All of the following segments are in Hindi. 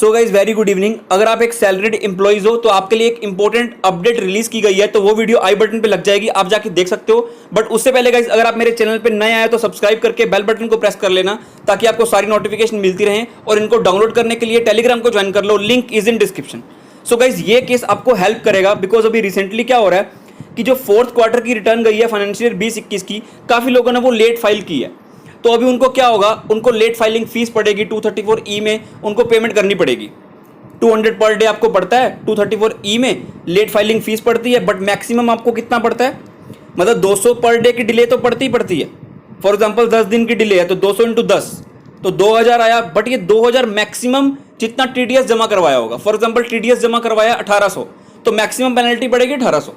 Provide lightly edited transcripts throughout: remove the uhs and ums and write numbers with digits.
So guys very good evening. अगर आप एक सैलरीड एम्प्लॉइज हो तो आपके लिए एक इंपॉर्टेंट अपडेट रिलीज की गई है, तो वो वीडियो आई बटन पे लग जाएगी, आप जाके देख सकते हो। बट उससे पहले गाइज अगर आप मेरे चैनल पे नए आए तो सब्सक्राइब करके बेल बटन को प्रेस कर लेना, ताकि आपको सारी नोटिफिकेशन मिलती रहे। और इनको डाउनलोड करने के लिए टेलीग्राम को ज्वाइन कर लो, link is in description. So guys ये केस आपको हेल्प करेगा, बिकॉज अभी रिसेंटली क्या हो रहा है कि जो फोर्थ क्वार्टर की रिटर्न गई है फाइनेंशियल ईयर 20-21 की, काफी लोगों ने वो लेट फाइल की है। तो अभी उनको क्या होगा, उनको लेट फाइलिंग फीस पड़ेगी 234E में, उनको पेमेंट करनी पड़ेगी। 200 पर डे आपको पड़ता है, 234E में लेट फाइलिंग फीस पड़ती है। बट मैक्सिमम आपको कितना पड़ता है, मतलब 200 पर डे की डिले तो पड़ती ही पड़ती है। फॉर एग्जांपल 10 दिन की डिले है तो 200 × 10 तो 2000 आया। बट ये 2000 मैक्सिमम जितना TDS जमा करवाया होगा। फॉर एग्जांपल TDS जमा करवाया 1800 तो मैक्सिमम पेनल्टी पड़ेगी 1800।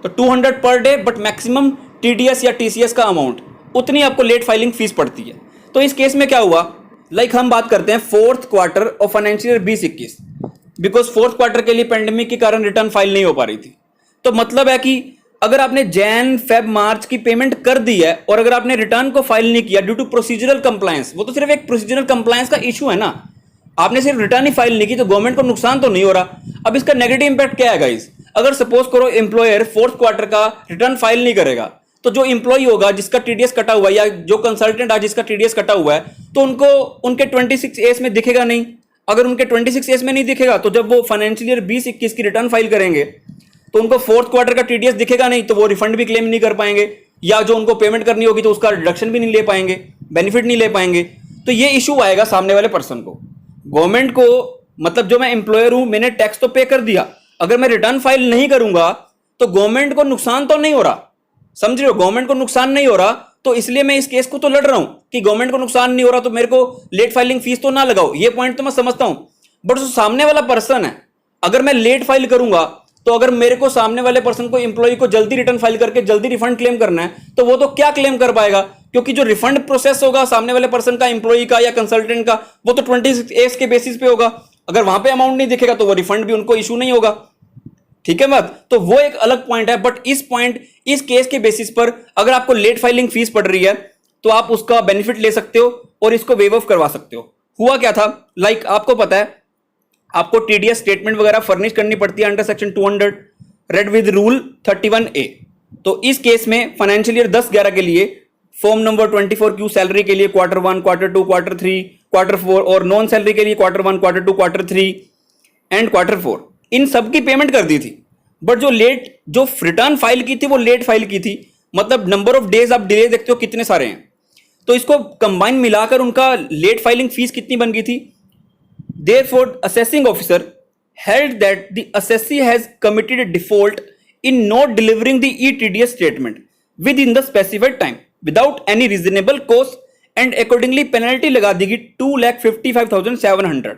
तो 200 per day but maximum TDS या TCS का अमाउंट, उतनी आपको लेट फाइलिंग फीस पड़ती है। तो इस केस में क्या हुआ, हम बात करते हैं fourth quarter of financial year 20-21, because fourth quarter के लिए पेंडेमिक के कारण रिटर्न फाइल नहीं हो पा रही थी। तो मतलब है कि अगर आपने जैन फेब मार्च की पेमेंट कर दी है और अगर आपने रिटर्न को फाइल नहीं किया ड्यू टू प्रोसीजरल कंप्लायंस, वो तो सिर्फ एक प्रोसीजरल कंप्लायंस का इशू है ना, आपने सिर्फ रिटर्न ही फाइल नहीं की, तो गवर्नमेंट को नुकसान तो नहीं हो रहा। अब इसका नेगेटिव इंपैक्ट क्या है गाइस, अगर सपोज करो एम्प्लॉयर फोर्थ क्वार्टर का रिटर्न फाइल नहीं करेगा, तो जो एम्प्लॉय होगा जिसका TDS कटा हुआ है या जो कंसल्टेंट है जिसका TDS कटा हुआ है, तो उनको उनके 26A में दिखेगा नहीं। अगर उनके 26A में नहीं दिखेगा तो जब वो फाइनेंशियल ईयर 20-21 की रिटर्न फाइल करेंगे तो उनको फोर्थ क्वार्टर का TDS दिखेगा नहीं, तो वो रिफंड भी क्लेम नहीं कर पाएंगे, या जो उनको पेमेंट करनी होगी तो उसका डिडक्शन भी नहीं ले पाएंगे, बेनिफिट नहीं ले पाएंगे। तो ये इशू आएगा सामने वाले पर्सन को, गवर्नमेंट को। मतलब जो मैं एम्प्लॉयर हूं, मैंने टैक्स तो पे कर दिया, अगर मैं रिटर्न फाइल नहीं करूंगा तो गवर्नमेंट को नुकसान तो नहीं हो रहा, समझ रहे हो, गवर्नमेंट को नुकसान नहीं हो रहा। तो इसलिए मैं इस केस को तो लड़ रहा हूं कि गवर्नमेंट को नुकसान नहीं हो रहा तो मेरे को लेट फाइलिंग फीस तो ना लगाओ, ये पॉइंट तो मैं समझता हूं। बट जो सामने वाला पर्सन है, अगर मैं लेट फाइल करूंगा तो अगर मेरे को सामने वाले पर्सन को, एम्प्लॉय को जल्दी रिटर्न फाइल करके जल्दी रिफंड क्लेम करना है, तो वो तो क्या क्लेम कर पाएगा, क्योंकि जो रिफंड प्रोसेस होगा सामने वाले पर्सन का, एम्प्लॉय का या कंसल्टेंट का, वो तो 26A के बेसिस पे होगा। अगर वहां पे अमाउंट नहीं दिखेगा तो वो रिफंड भी उनको इशू नहीं होगा, ठीक है बात। तो वो एक अलग पॉइंट है। बट इस केस के बेसिस पर अगर आपको लेट फाइलिंग फीस पड़ रही है तो आप उसका बेनिफिट ले सकते हो और इसको वेव ऑफ करवा सकते हो। हुआ क्या था, आपको पता है आपको TDS स्टेटमेंट वगैरह फर्निश करनी पड़ती है under section 200 read with rule 31A। तो इस केस में फाइनेंशियल ईयर 10-11 के लिए फॉर्म नंबर 24Q सैलरी के लिए क्वार्टर 1, क्वार्टर 2, क्वार्टर 3, क्वार्टर 4 और नॉन सैलरी के लिए quarter 1, quarter 2, quarter 3 and quarter 4, इन सब की पेमेंट कर दी थी। बट जो रिटर्न फाइल की थी वो लेट फाइल की थी, मतलब नंबर ऑफ डेज आप डिले देखते हो कितने सारे हैं। तो इसको कंबाइन मिलाकर उनका लेट फाइलिंग फीस कितनी बन गई थी। Therefore assessing officer held that the assessee has committed a default in not delivering the ETDS statement with in the specified time without any reasonable cost and accordingly penalty लगा दी गई 2,55,700।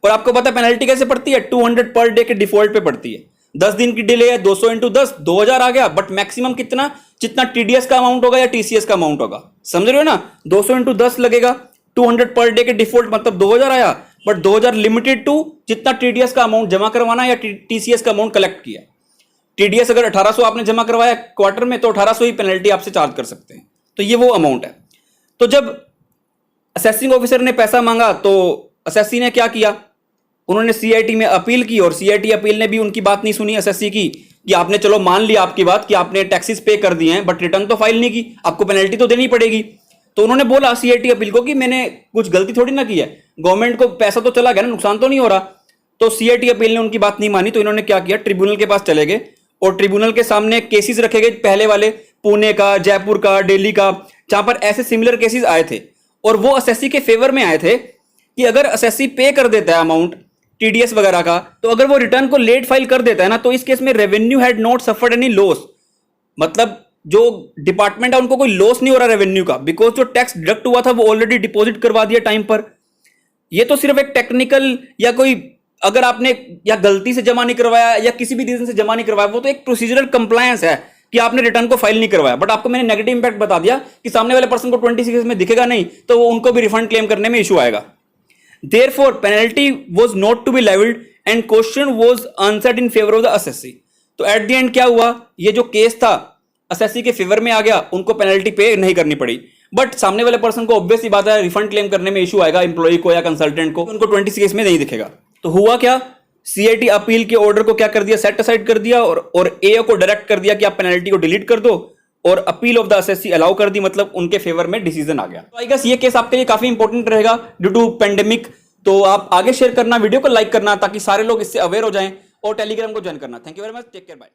और आपको पता पेनल्टी कैसे पड़ती है, 200 पर डे के डिफॉल्ट पे पड़ती है। 10 दिन की डिले है, 200 × 10 2000 आ गया। बट मैक्सिमम कितना, जितना TDS का अमाउंट होगा या TCS का अमाउंट होगा, समझ रहे हो ना। 200 × 10 लगेगा, 200 पर डे के डिफॉल्ट मतलब 2000 आया। बट 2000 लिमिटेड टू जितना TDS का अमाउंट जमा करवाना या TCS का अमाउंट कलेक्ट किया। TDS अगर 1800 आपने जमा करवाया क्वार्टर में तो 1800 ही पेनल्टी आपसे चार्ज कर सकते हैं। तो ये वो अमाउंट है। तो जब असेसिंग ऑफिसर ने पैसा मांगा तो असेसी ने क्या किया, उन्होंने CIT में अपील की और CIT अपील ने भी उनकी बात नहीं सुनी असेसी की, कि आपने चलो मान लिया आपकी बात कि आपने टैक्सेस पे कर दिए हैं बट रिटर्न तो फाइल नहीं की, आपको पेनल्टी तो देनी पड़ेगी। तो उन्होंने बोला CIT अपील को कि मैंने कुछ गलती थोड़ी ना की है, गवर्नमेंट को पैसा तो चला गया ना, नुकसान तो नहीं हो रहा। तो CIT अपील ने उनकी बात नहीं मानी, तो इन्होंने क्या किया, ट्रिब्यूनल के पास चले गए और ट्रिब्यूनल के सामने केसेस रखे गए, पहले वाले पुणे का, जयपुर का, दिल्ली का, जहां पर ऐसे सिमिलर केसेस आए थे। और वो असेसी के फेवर में आए थे कि अगर असेसी पे कर देता है अमाउंट TDS वगैरह का, तो अगर वो रिटर्न को लेट फाइल कर देता है ना, तो इस केस में revenue had not suffered any loss, मतलब जो डिपार्टमेंट है उनको कोई लॉस नहीं हो रहा रेवेन्यू का, बिकॉज जो टैक्स डिडक्ट हुआ था वो ऑलरेडी डिपॉजिट करवा दिया टाइम पर। ये तो सिर्फ एक टेक्निकल या कोई, अगर आपने या गलती से जमा नहीं करवाया या किसी भी रीजन से जमा नहीं करवाया, वो तो एक प्रोसीजरल कंप्लायंस है कि आपने रिटर्न को फाइल नहीं करवाया। बट आपको मैंने नेगेटिव इंपैक्ट बता दिया कि सामने वाले पर्सन को 26 में दिखेगा नहीं, तो वो उनको भी रिफंड क्लेम करने में इशू आएगा। Therefore, penalty was not to be levied and question was answered in favor of the assessee. तो एट द एंड क्या हुआ, ये जो केस था असेसी के फेवर में आ गया, उनको पेनल्टी पे नहीं करनी पड़ी। बट सामने वाले पर्सन को ऑब्वियस ही बात है रिफंड क्लेम करने में इशू आएगा, एम्प्लॉय को या कंसल्टेंट को, उनको 26 में नहीं दिखेगा। तो हुआ क्या, सीआईटी अपील के ऑर्डर को क्या कर दिया, सेट असाइड कर दिया और एओ को डायरेक्ट कर दिया कि आप पेनल्टी को डिलीट कर दो और appeal of the assessee allow कर दी, मतलब उनके फेवर में डिसीजन आ गया। तो आई गेस ये केस आपके लिए काफी इंपॉर्टेंट रहेगा ड्यू टू पेंडेमिक। तो आप आगे शेयर करना, वीडियो को लाइक करना ताकि सारे लोग इससे अवेयर हो जाएं और टेलीग्राम को ज्वाइन करना। Thank you very much, take care, bye.